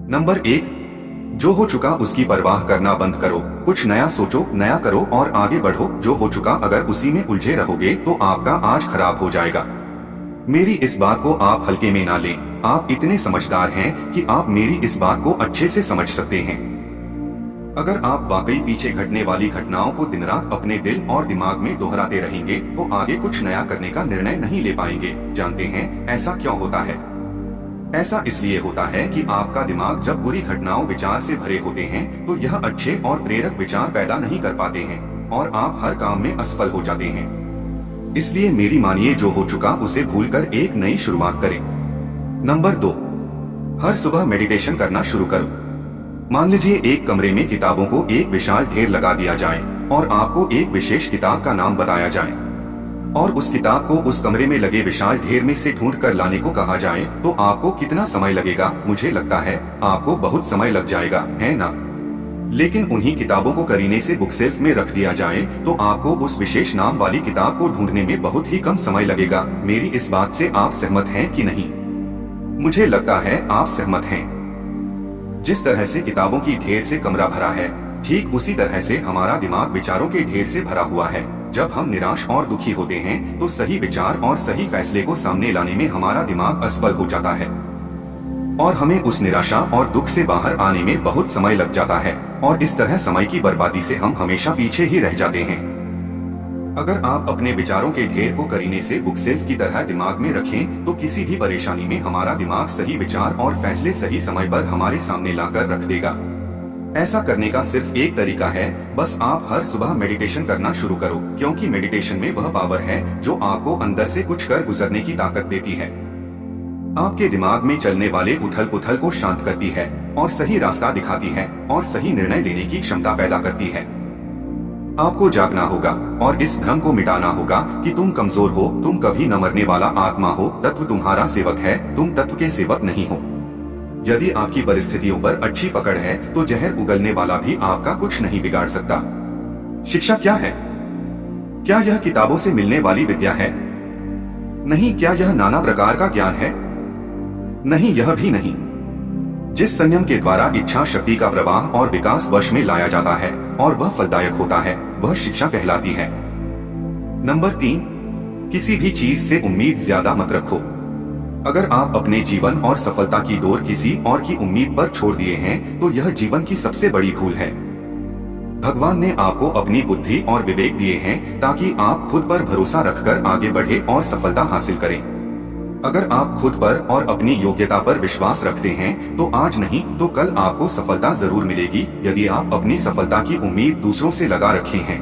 Number 1, जो हो चुका उसकी परवाह करना बंद करो। कुछ नया सोचो, नया करो और आगे बढ़ो। जो हो चुका अगर उसी में उलझे रहोगे तो आपका आज खराब हो जाएगा। मेरी इस बात को आप हल्के में ना लें। आप इतने समझदार हैं कि आप मेरी इस बात को अच्छे से समझ सकते हैं। अगर आप वाकई पीछे घटने वाली घटनाओं को दिन रात अपने दिल और दिमाग में दोहराते रहेंगे तो आगे कुछ नया करने का निर्णय नहीं ले पाएंगे। जानते हैं ऐसा क्यों होता है? ऐसा इसलिए होता है कि आपका दिमाग जब बुरी घटनाओं विचार से भरे होते हैं तो यह अच्छे और प्रेरक विचार पैदा नहीं कर पाते हैं और आप हर काम में असफल हो जाते हैं। इसलिए मेरी मानिए, जो हो चुका उसे भूलकर एक नई शुरुआत करें। नंबर 2, हर सुबह मेडिटेशन करना शुरू करो। मान लीजिए एक कमरे में किताबों को एक विशाल ढेर लगा दिया जाए और आपको एक विशेष किताब का नाम बताया जाए और उस किताब को उस कमरे में लगे विशाल ढेर में से ढूंढ कर लाने को कहा जाए तो आपको कितना समय लगेगा? मुझे लगता है आपको बहुत समय लग जाएगा, है ना? लेकिन उन्हीं किताबों को करीने से बुक शेल्फ में रख दिया जाए तो आपको उस विशेष नाम वाली किताब को ढूंढने में बहुत ही कम समय लगेगा। मेरी इस बात से आप सहमत हैं कि नहीं? मुझे लगता है आप सहमत हैं। जिस तरह से किताबों की ढेर से कमरा भरा है, ठीक उसी तरह से हमारा दिमाग विचारों के ढेर से भरा हुआ है। जब हम निराश और दुखी होते हैं तो सही विचार और सही फैसले को सामने लाने में हमारा दिमाग असफल हो जाता है और हमें उस निराशा और दुख से बाहर आने में बहुत समय लग जाता है और इस तरह समय की बर्बादी से हम हमेशा पीछे ही रह जाते हैं। अगर आप अपने विचारों के ढेर को करीने से बुक शेल्फ की तरह दिमाग में रखें तो किसी भी परेशानी में हमारा दिमाग सही विचार और फैसले सही समय पर हमारे सामने लाकर रख देगा। ऐसा करने का सिर्फ एक तरीका है, बस आप हर सुबह मेडिटेशन करना शुरू करो, क्योंकि मेडिटेशन में वह पावर है जो आपको अंदर से कुछ कर गुजरने की ताकत देती है। आपके दिमाग में चलने वाले उथल पुथल को शांत करती है और सही रास्ता दिखाती है और सही निर्णय लेने की क्षमता पैदा करती है। आपको जागना होगा और इस भ्रम को मिटाना होगा कि तुम कमजोर हो, तुम कभी न मरने वाला आत्मा हो, तत्व तुम्हारा सेवक है, तुम तत्व के सेवक नहीं हो। यदि आपकी परिस्थितियों पर अच्छी पकड़ है तो जहर उगलने वाला भी आपका कुछ नहीं बिगाड़ सकता। शिक्षा क्या है? क्या यह किताबों से मिलने वाली विद्या है? नहीं। क्या यह नाना प्रकार का ज्ञान है? नहीं, यह भी नहीं। जिस संयम के द्वारा इच्छा शक्ति का प्रवाह और विकास वश में लाया जाता है और वह फलदायक होता है, वह शिक्षा कहलाती है। नंबर 3, किसी भी चीज से उम्मीद ज्यादा मत रखो। अगर आप अपने जीवन और सफलता की डोर किसी और की उम्मीद पर छोड़ दिए हैं तो यह जीवन की सबसे बड़ी भूल है। भगवान ने आपको अपनी बुद्धि और विवेक दिए हैं ताकि आप खुद पर भरोसा रखकर आगे बढ़े और सफलता हासिल करें। अगर आप खुद पर और अपनी योग्यता पर विश्वास रखते हैं तो आज नहीं तो कल आपको सफलता जरूर मिलेगी। यदि आप अपनी सफलता की उम्मीद दूसरों से लगा रखे हैं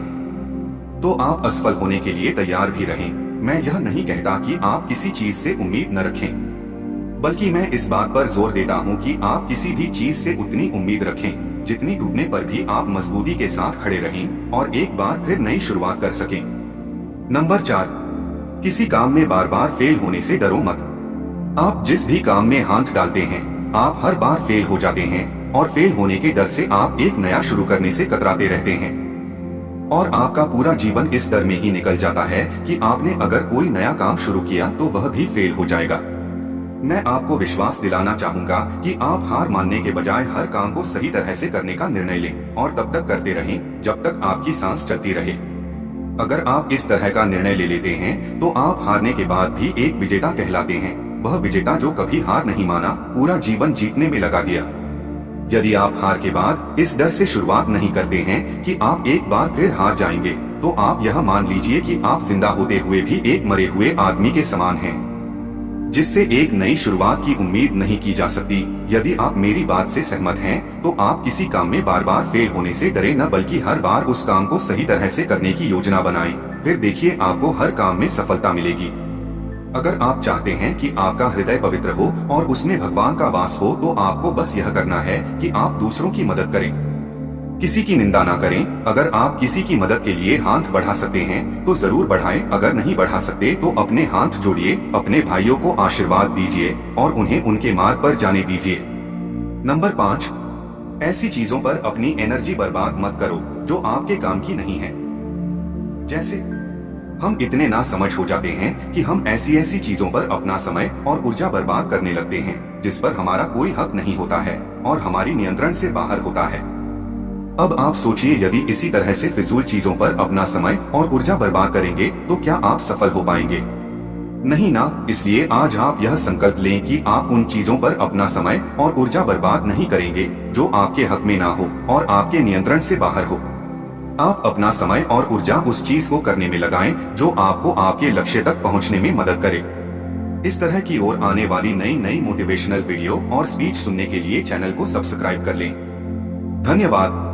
तो आप असफल होने के लिए तैयार भी रहें। मैं यह नहीं कहता कि आप किसी चीज से उम्मीद न रखें, बल्कि मैं इस बात पर जोर देता हूं कि आप किसी भी चीज से उतनी उम्मीद रखें जितनी टूटने पर भी आप मजबूती के साथ खड़े रहें और एक बार फिर नई शुरुआत कर सकें। नंबर 4, किसी काम में बार बार फेल होने से डरो मत। आप जिस भी काम में हाथ डालते हैं आप हर बार फेल हो जाते हैं और फेल होने के डर से आप एक नया शुरू करने से कतराते रहते हैं और आपका पूरा जीवन इस डर में ही निकल जाता है कि आपने अगर कोई नया काम शुरू किया तो वह भी फेल हो जाएगा। मैं आपको विश्वास दिलाना चाहूंगा कि आप हार मानने के बजाय हर काम को सही तरह से करने का निर्णय लें और तब तक करते रहें जब तक आपकी सांस चलती रहे। अगर आप इस तरह का निर्णय ले लेते हैं तो आप हारने के बाद भी एक विजेता कहलाते हैं। वह विजेता जो कभी हार नहीं माना, पूरा जीवन जीतने में लगा दिया। यदि आप हार के बाद इस डर से शुरुआत नहीं करते हैं कि आप एक बार फिर हार जाएंगे तो आप यह मान लीजिए कि आप जिंदा होते हुए भी एक मरे हुए आदमी के समान हैं, जिससे एक नई शुरुआत की उम्मीद नहीं की जा सकती। यदि आप मेरी बात से सहमत हैं तो आप किसी काम में बार बार फेल होने से डरे न, बल्कि हर बार उस काम को सही तरह से करने की योजना बनाएं। फिर देखिए आपको हर काम में सफलता मिलेगी। अगर आप चाहते हैं कि आपका हृदय पवित्र हो और उसमें भगवान का वास हो तो आपको बस यह करना है कि आप दूसरों की मदद करें, किसी की निंदा ना करें। अगर आप किसी की मदद के लिए हाथ बढ़ा सकते हैं तो जरूर बढ़ाएं। अगर नहीं बढ़ा सकते तो अपने हाथ जोड़िए, अपने भाइयों को आशीर्वाद दीजिए और उन्हें उनके मार्ग पर जाने दीजिए। नंबर 5, ऐसी चीजों पर अपनी एनर्जी बर्बाद मत करो जो आपके काम की नहीं है। जैसे हम इतने ना समझ हो जाते हैं कि हम ऐसी ऐसी चीजों पर अपना समय और ऊर्जा बर्बाद करने लगते हैं जिस पर हमारा कोई हक नहीं होता है। और हमारी नियंत्रण से बाहर होता है। अब आप सोचिए, यदि इसी तरह से फिजूल चीजों पर अपना समय और ऊर्जा बर्बाद करेंगे तो क्या आप सफल हो पाएंगे? नहीं ना। इसलिए आज आप यह संकल्प लें कि आप उन चीजों पर अपना समय और ऊर्जा बर्बाद नहीं करेंगे जो आपके हक में ना हो और आपके नियंत्रण से बाहर हो। आप अपना समय और ऊर्जा उस चीज को करने में लगाएं जो आपको आपके लक्ष्य तक पहुंचने में मदद करे। इस तरह की और आने वाली नई नई मोटिवेशनल वीडियो और स्पीच सुनने के लिए चैनल को सब्सक्राइब कर लें। धन्यवाद।